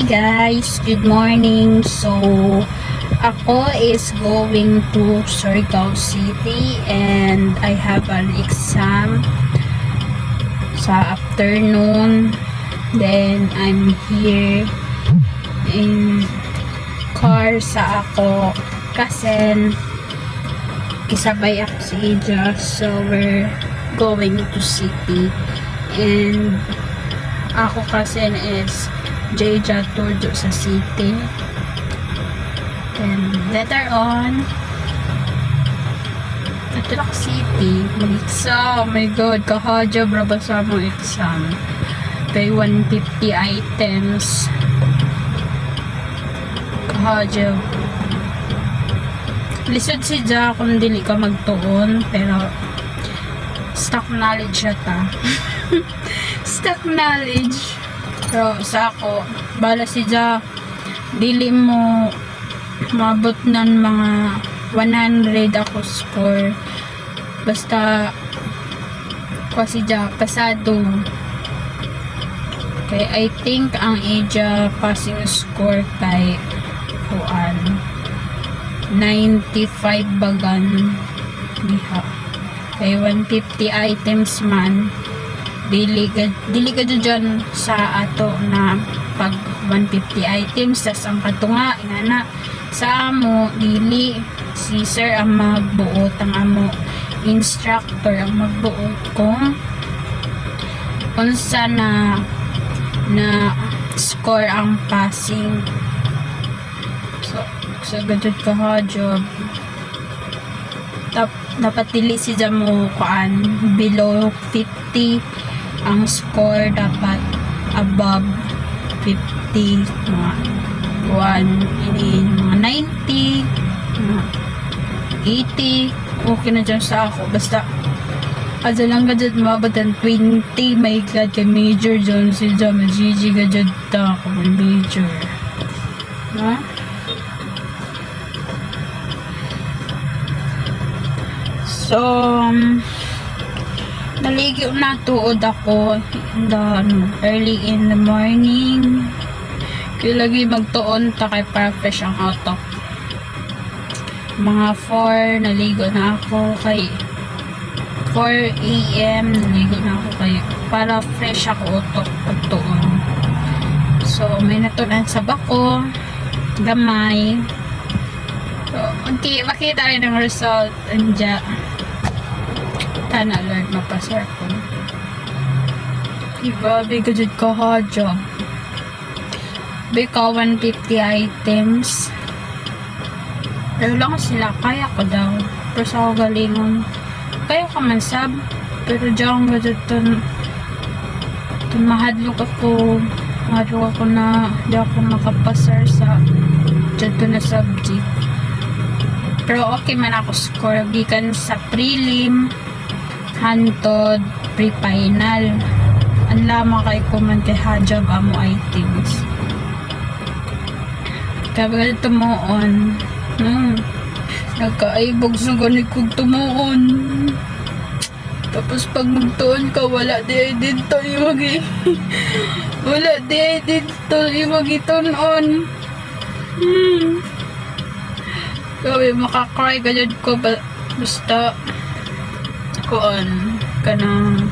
Guys, good morning. So, ako is going to Surigao City and I have an exam sa afternoon. Then, I'm here in car sa ako kasi kisabay ako si Ija. So, we're going to city and ako kasi is Jeja Turdo sa city. And later on, Tatlak City, mag-exam. Oh my god, kahadya braba sa mong exam. Kay 150 items. Kahadya. Lisod si Ja kung dili ka magtuon, pero stock knowledge siya ta. Stock knowledge. Pero sa ako, bala si Ja, dili mo mabot ng mga 100 ako score. Basta kasi Ja, pasado. Okay, I think ang Asia passing score kay 95 bagan diha. Kay 150 items man. Dili ka dyan sa ato na pag 150 items tas ang katunga ingana sa amo dili si sir ang magbuot, ang amo instructor ang magbuot kung unsa na score ang passing. So gadud ka ha job dapat dili si mo kuan below 50 ang score, dapat above 50, mga 90, mga 80, okay na dyan sa ako. Basta adya lang gadget mabot ang 20. My god, kay major dyan si Jam Gigi gadget ta ako major, ha? So naligyo na tuod ako early in the morning. Kaya lagi magtuon ta kay para fresh ang auto. Mga 4 naligo na ako kay 4 AM naligo na ako kay para fresh ako auto pagtuon. So may natunan sa bako gamay. So okay, makita rin ang result anja. Kana alert mapasar ko. Grabe ka dyan ka ha job. Beka 150 items. Pero lang sila, kaya ko daw. Pero sa ako galingon. Kaya ka man sab. Pero dyan ka dyan mahadlok ako. Mahadlok ako na di ako makapasar sa dyan na subject. Pero okay man ako score. Gikan sa prelim hantod pre-final. Ang lamang kay kuman kay hajab amo items. Kapag tumuon, nagkaaibog sa ganit kong tumuon. Tapos pag magtuon ka, wala di dito imagi. Wala di dito imagi tunon. Gabi makakry ka dyan ko basta kuan kanang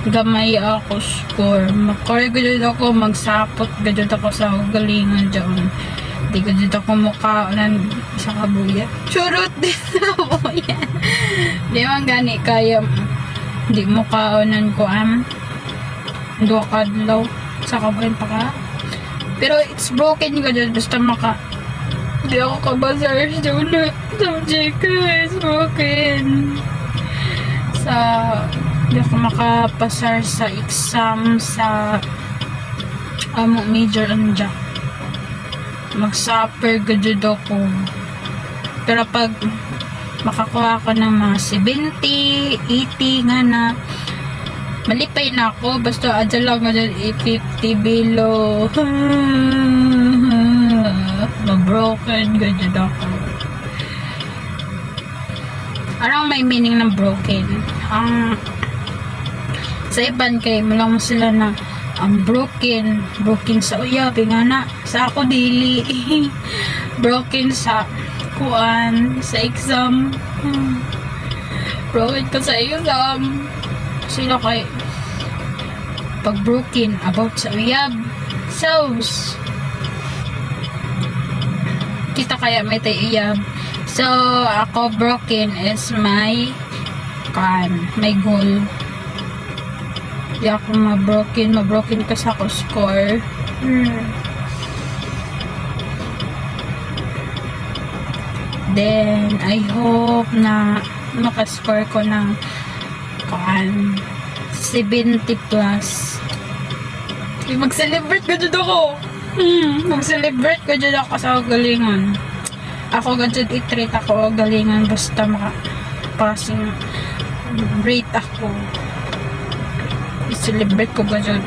gamay ako score. Makay gajud ako, magsapot gajud ako sa galingan dyan. Di gajud ako mukhaan sa kabuya. Churot din sa kabuya. Di man gani kaya di mukhaan ko duwa kadlaw sa kabuyan pa ka. Pero it's broken gajud basta maka di ako kabasar sa ulo. Subject is broken. Di ako makapasar sa exam sa major anja. Mag-supper gadud ako. Pero pag makakuha ako ng mga 70, 80 nga na malipay na ako. Basta adya lang gadud 50 below. Mabroken gadud ako. Anong may meaning ng broken? Ang sa iban kay mo lang sila na ang broken sa uyab nga na sa ako dili broken sa kuan sa exam. Broken ko sa exam sila kay pag broken about sa uyab so kita kaya may tayo uyab. So ako broken is my goal. Di ako mabroken kasi ako score. Then I hope na makascore ko ng 70 plus. Mag-celebrate ko dyan ako. Mag-celebrate ko dyan ako sa galingan. Ako gadget i-treat ako galingan basta maka-passing rate ako. I-celebrate ko gadget.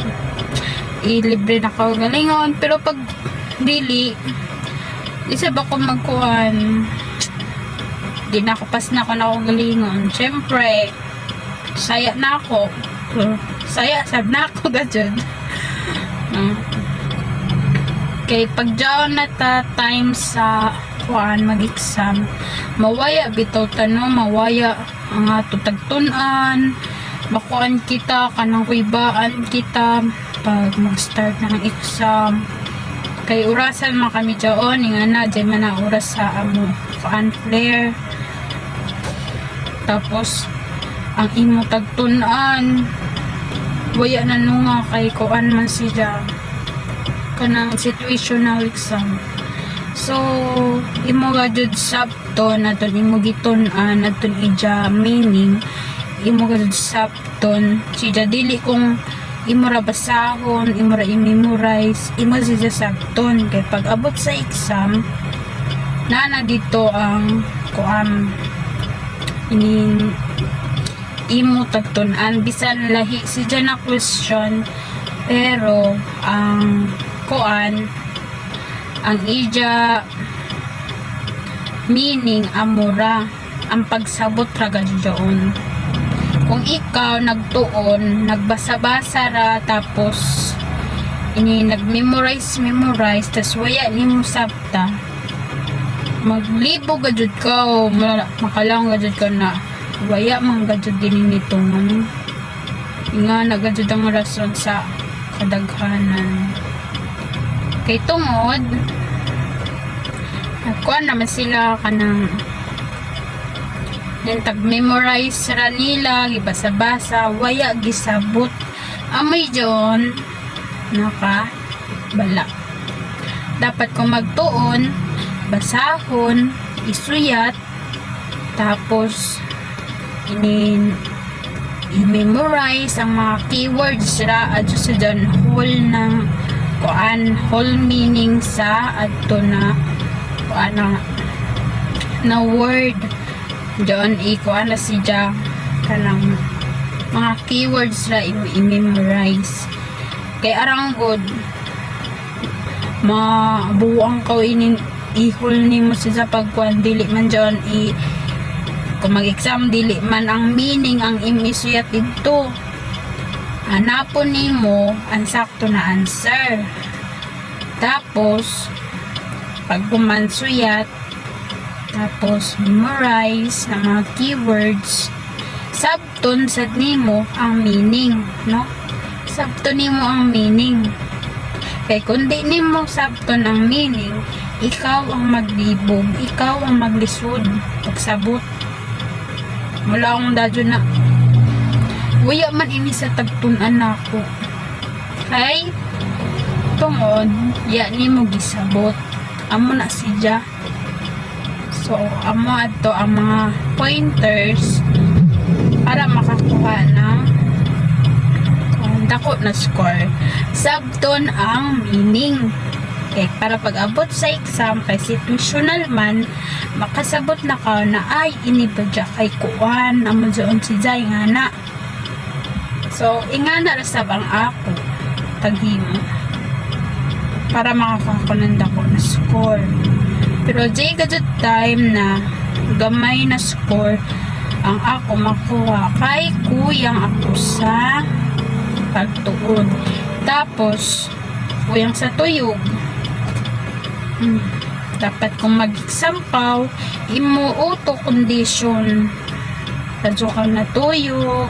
I-libre na ako galingan. Pero pag dili, isa ba ko magkuhan? Di na ako pas na ako na ako galingan. Siyempre, saya na ako. Saya, sad na ako gadget. Okay, pag dyan na time sa mag-exam, mawaya bitaw tanong, mawaya ang ato tagtunan, makuan kita kanang kuibaan kita pag mag-start ng exam. Kay urasan man kami dyan, nga na dyan man na oras sa amo kuan flare. Tapos ang imo tagtunan waya na nunga kay kuan man siya kanang situational exam. So imo gadud sabton aton imo gitun-an aton ija meaning imo gadud sabton siya dili kung imo ra basahon imo ra i-memorize imo siya sabton kay pag abot sa exam na dito ang kuan ini imo tagtun-an bisan lahi siya na question pero ang kuan ang ija meaning amura ang pagsabot ra gadyon. Kung ikaw nagtuon nagbasa-basa ra tapos ini nagmemorize tas waya nimo sabta maglibo gadud ka makalang gadud ka na waya man gadud din nitong nga nagadud ang rason sa kadaghanan. Kay tungod nagkuhan naman sila kanang then tag-memorize ra nila gibasa-basa waya gisabot amay dyon bala dapat kung magtuon basahon isuyat tapos i-memorize ang mga keywords ra adto sa dyan whole ng kuan whole meaning sa adto na kuan na word diyon ikuan na siya kanang mga keywords ra i-memorize kay arang good mabuang ka ihol nimo siya pagkuan dili man diyon kung mag-exam dili man ang meaning ang imisuyat dito hanapon nimo ang sakto na answer tapos pag gumansuyat tapos memorize ng mga keywords sabton sad nimo ang meaning no sabton nimo ang meaning kay kundi nimo sabton ang meaning ikaw ang maglibog ikaw ang maglisod pagsabot wala akong dadyo na waya man ini sa tagtunan nako kay tungod ya nimo gisabot amo na siya. So amo ato ang mga pointers para makakuha ng dako na score sabton ang meaning kay para pag-abot sa exam kay situational man makasabot na ka na ay ini ba dya kay kuan amo dyan si Jai nga na so ingana rasab ang ako taghimo para makakuha dako na score pero Jai gadget time na gamay na score ang ako makuha kay kuyang ako sa pagtuon Tapos uyang sa tuyog. Dapat kung mag-exampaw, imo auto condition. Kadyo ka na tuyog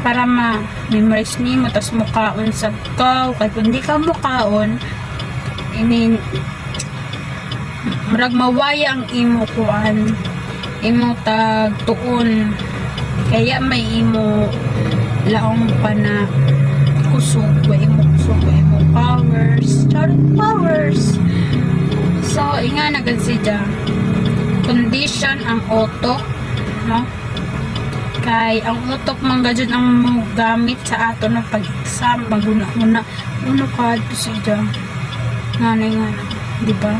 para ma-memorize nimo, tas mukaon sa kaw. Kaya kung di ka mukaon, murag mawaya ang imo kuan, imo tag tuon. Kaya may imo laong pa na kusog, wa imo powers, powers. So inga na gud siya condition ang utok, no? Kay ang utok man gud ang gamit sa ato ng pag-exam, maguna-una uno ka to siya nga, di ba?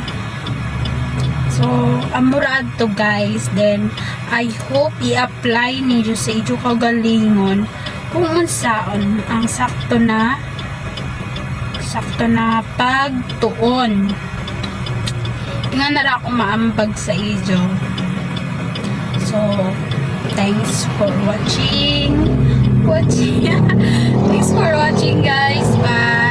So amurad to guys. Then I hope i-apply niyo sa inyo kagalingon kung unsaon ang sakto na pagtuon. Nga na ra ako maambag sa inyo. So thanks for watching. Thanks for watching guys. Bye.